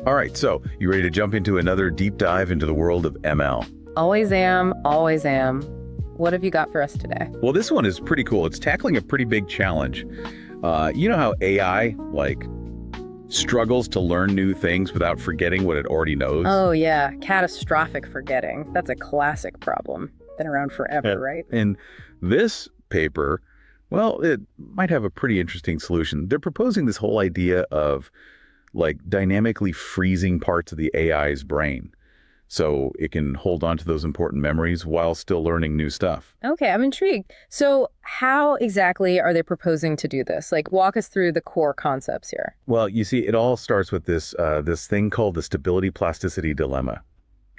All right, so you ready to jump into another deep dive into the world of ML? Always am, always am. What have you got for us today? Well, this one is pretty cool. It's tackling a pretty big challenge. You know how AI, struggles to learn new things without forgetting what it already knows? Oh, yeah, catastrophic forgetting. That's a classic problem. Been around forever, right? In this paper, well, it might have a pretty interesting solution. They're proposing this whole idea of dynamically freezing parts of the AI's brain so it can hold on to those important memories while still learning new stuff. Okay, I'm intrigued. So how exactly are they proposing to do this? Walk us through the core concepts here. Well, you see, it all starts with this thing called the stability-plasticity dilemma.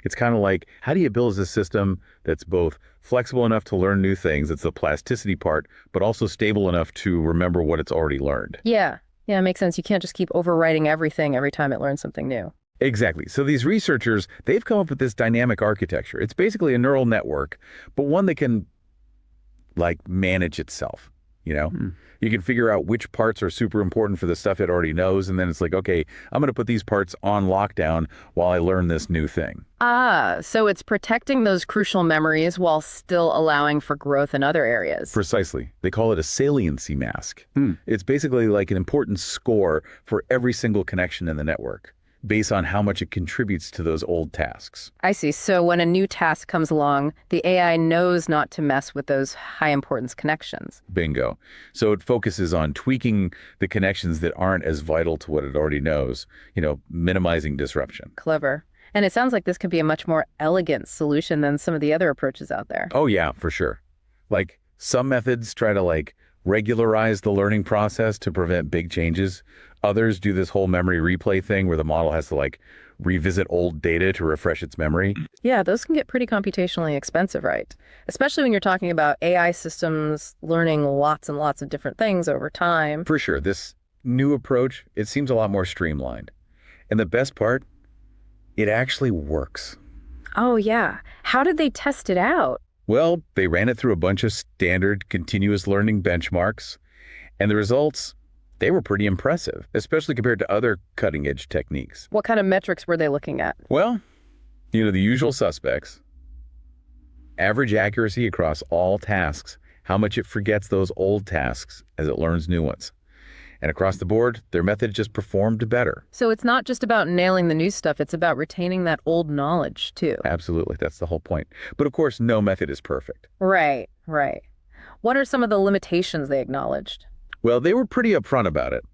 It's kind of like, how do you build a system that's both flexible enough to learn new things, it's the plasticity part, but also stable enough to remember what it's already learned? Yeah, it makes sense. You can't just keep overwriting everything every time it learns something new. Exactly. So these researchers, they've come up with this dynamic architecture. It's basically a neural network, but one that can manage itself, You can figure out which parts are super important for the stuff it already knows, and then it's okay, I'm going to put these parts on lockdown while I learn this new thing. So it's protecting those crucial memories while still allowing for growth in other areas. Precisely. They call it a saliency mask. It's basically like an important score for every single connection in the network, based on how much it contributes to those old tasks. I see. So when a new task comes along, the AI knows not to mess with those high importance connections. Bingo. So it focuses on tweaking the connections that aren't as vital to what it already knows, minimizing disruption. Clever. And it sounds like this could be a much more elegant solution than some of the other approaches out there. Oh yeah, for sure. Some methods try to regularize the learning process to prevent big changes. Others do this whole memory replay thing where the model has to revisit old data to refresh its memory. Yeah, those can get pretty computationally expensive, right? Especially when you're talking about AI systems learning lots and lots of different things over time. For sure. This new approach, it seems a lot more streamlined. And the best part, it actually works. Oh, yeah. How did they test it out? Well, they ran it through a bunch of standard continuous learning benchmarks, and the results, they were pretty impressive, especially compared to other cutting-edge techniques. What kind of metrics were they looking at? Well, the usual suspects. Average accuracy across all tasks, how much it forgets those old tasks as it learns new ones. And across the board, their method just performed better. So it's not just about nailing the new stuff, it's about retaining that old knowledge, too. Absolutely, that's the whole point. But of course, no method is perfect. Right. What are some of the limitations they acknowledged? Well, they were pretty upfront about it.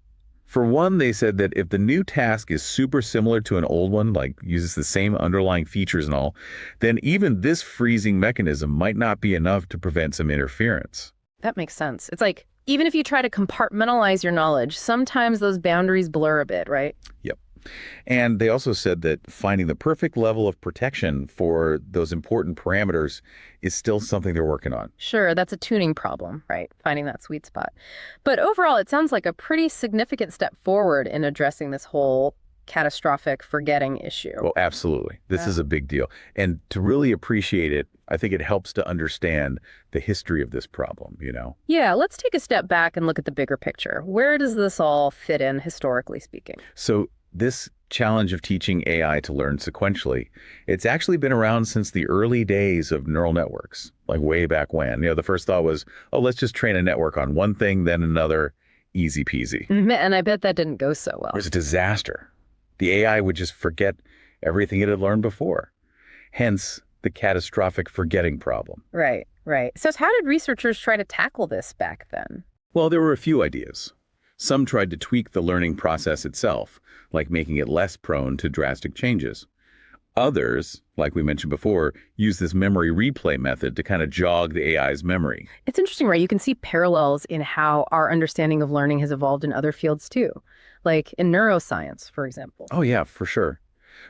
For one, they said that if the new task is super similar to an old one, uses the same underlying features and all, then even this freezing mechanism might not be enough to prevent some interference. That makes sense. It's even if you try to compartmentalize your knowledge, sometimes those boundaries blur a bit, right? Yep. And they also said that finding the perfect level of protection for those important parameters is still something they're working on. Sure, that's a tuning problem, right? Finding that sweet spot. But overall, it sounds like a pretty significant step forward in addressing this whole catastrophic forgetting issue. Well, absolutely. This is a big deal. And to really appreciate it, I think it helps to understand the history of this problem, Yeah, let's take a step back and look at the bigger picture. Where does this all fit in, historically speaking? So this challenge of teaching AI to learn sequentially, it's actually been around since the early days of neural networks, way back when. The first thought was, let's just train a network on one thing, then another, easy peasy. And I bet that didn't go so well. It was a disaster. The AI would just forget everything it had learned before. Hence, the catastrophic forgetting problem. Right. So how did researchers try to tackle this back then? Well, there were a few ideas. Some tried to tweak the learning process itself, making it less prone to drastic changes. Others, like we mentioned before, use this memory replay method to kind of jog the AI's memory. It's interesting, right? You can see parallels in how our understanding of learning has evolved in other fields too, like in neuroscience, for example. Oh yeah, for sure.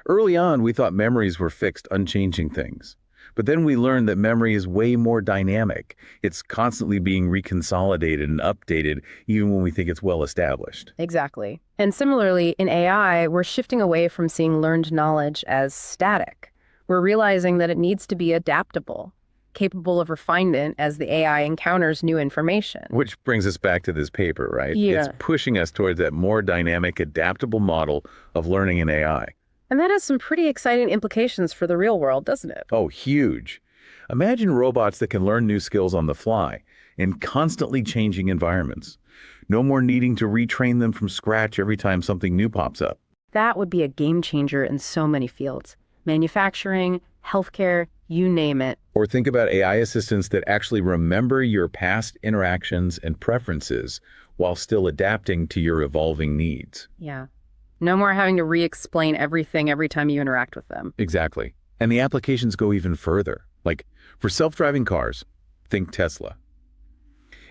Early on, we thought memories were fixed, unchanging things. But then we learned that memory is way more dynamic. It's constantly being reconsolidated and updated, even when we think it's well established. Exactly. And similarly, in AI, we're shifting away from seeing learned knowledge as static. We're realizing that it needs to be adaptable. capable of refinement as the AI encounters new information. Which brings us back to this paper, right? Yeah. It's pushing us towards that more dynamic, adaptable model of learning in AI. And that has some pretty exciting implications for the real world, doesn't it? Oh, huge. Imagine robots that can learn new skills on the fly in constantly changing environments. No more needing to retrain them from scratch every time something new pops up. That would be a game changer in so many fields. Manufacturing, healthcare, you name it. Or think about AI assistants that actually remember your past interactions and preferences while still adapting to your evolving needs. Yeah. No more having to re-explain everything every time you interact with them. Exactly. And the applications go even further. Like for self-driving cars, think Tesla.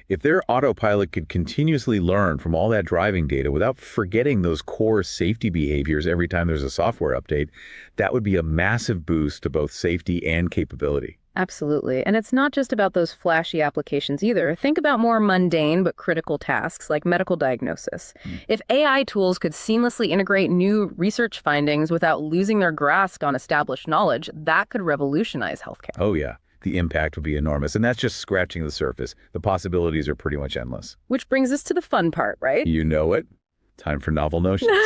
If their autopilot could continuously learn from all that driving data without forgetting those core safety behaviors every time there's a software update, that would be a massive boost to both safety and capability. Absolutely. And it's not just about those flashy applications either. Think about more mundane but critical tasks like medical diagnosis. If AI tools could seamlessly integrate new research findings without losing their grasp on established knowledge, that could revolutionize healthcare. Oh yeah, the impact would be enormous. And that's just scratching the surface. The possibilities are pretty much endless. Which brings us to the fun part, right? You know it. Time for novel notions.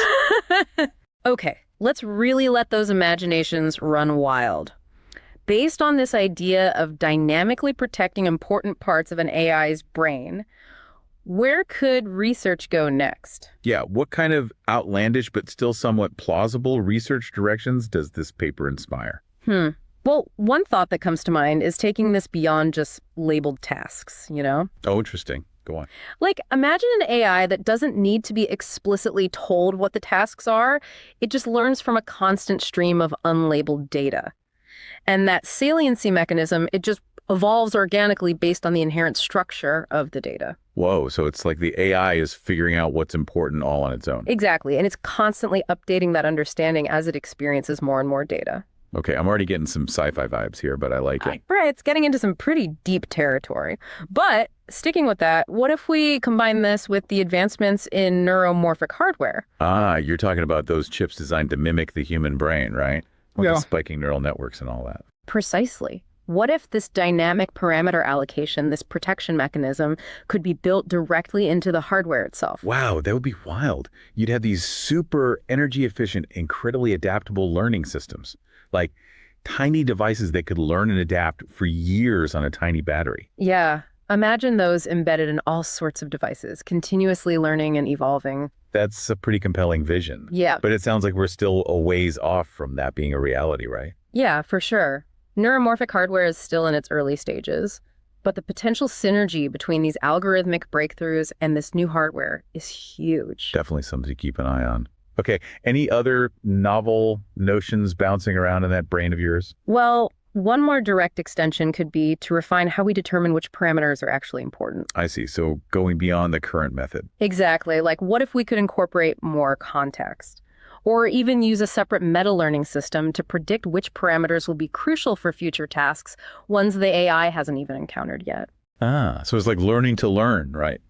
Okay, let's really let those imaginations run wild. Based on this idea of dynamically protecting important parts of an AI's brain, where could research go next? Yeah, what kind of outlandish but still somewhat plausible research directions does this paper inspire? Well, one thought that comes to mind is taking this beyond just labeled tasks, you know? Oh, interesting. Go on. Like, imagine an AI that doesn't need to be explicitly told what the tasks are. It just learns from a constant stream of unlabeled data. And that saliency mechanism, it just evolves organically based on the inherent structure of the data. Whoa, so it's like the AI is figuring out what's important all on its own. Exactly. And it's constantly updating that understanding as it experiences more and more data. Okay, I'm already getting some sci-fi vibes here, but I like it. Right, it's getting into some pretty deep territory. But sticking with that, what if we combine this with the advancements in neuromorphic hardware? Ah, you're talking about those chips designed to mimic the human brain, right? With the spiking neural networks and all that. Precisely. What if this dynamic parameter allocation, this protection mechanism, could be built directly into the hardware itself? Wow, that would be wild. You'd have these super energy efficient, incredibly adaptable learning systems, like tiny devices that could learn and adapt for years on a tiny battery. Yeah. Imagine those embedded in all sorts of devices, continuously learning and evolving. That's a pretty compelling vision. Yeah. But it sounds like we're still a ways off from that being a reality, right? Yeah, for sure. Neuromorphic hardware is still in its early stages, but the potential synergy between these algorithmic breakthroughs and this new hardware is huge. Definitely something to keep an eye on. Okay, any other novel notions bouncing around in that brain of yours? Well, one more direct extension could be to refine how we determine which parameters are actually important. I see. So going beyond the current method. Exactly. Like, what if we could incorporate more context? Or even use a separate meta-learning system to predict which parameters will be crucial for future tasks, ones the AI hasn't even encountered yet. Ah, so it's like learning to learn, right?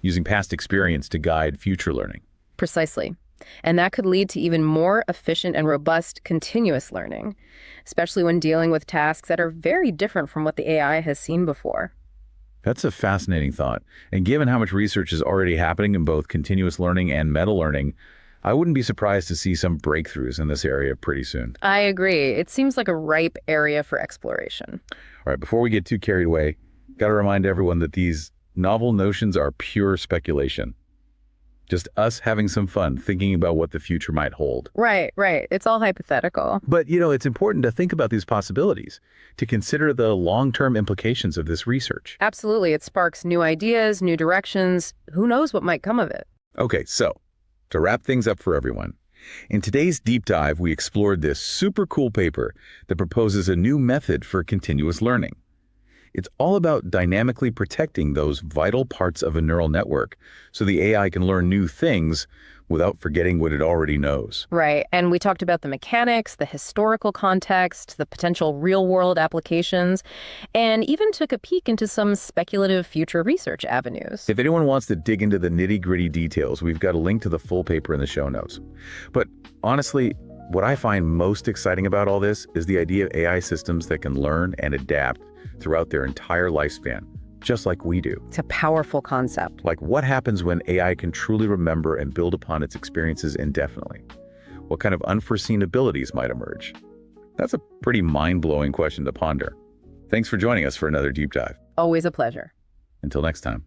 Using past experience to guide future learning. Precisely. And that could lead to even more efficient and robust continuous learning, especially when dealing with tasks that are very different from what the AI has seen before. That's a fascinating thought. And given how much research is already happening in both continuous learning and meta-learning, I wouldn't be surprised to see some breakthroughs in this area pretty soon. I agree. It seems like a ripe area for exploration. All right, before we get too carried away, got to remind everyone that these novel notions are pure speculation. Just us having some fun thinking about what the future might hold. Right. It's all hypothetical. But, you know, it's important to think about these possibilities, to consider the long-term implications of this research. Absolutely. It sparks new ideas, new directions. Who knows what might come of it? Okay, so to wrap things up for everyone, in today's deep dive, we explored this super cool paper that proposes a new method for continuous learning. It's all about dynamically protecting those vital parts of a neural network so the AI can learn new things without forgetting what it already knows. Right. And we talked about the mechanics, the historical context, the potential real-world applications, and even took a peek into some speculative future research avenues. If anyone wants to dig into the nitty-gritty details, we've got a link to the full paper in the show notes. But honestly, What I find most exciting about all this is the idea of AI systems that can learn and adapt throughout their entire lifespan, just like we do. It's a powerful concept. Like, what happens when AI can truly remember and build upon its experiences indefinitely? What kind of unforeseen abilities might emerge? That's a pretty mind-blowing question to ponder. Thanks for joining us for another deep dive. Always a pleasure. Until next time.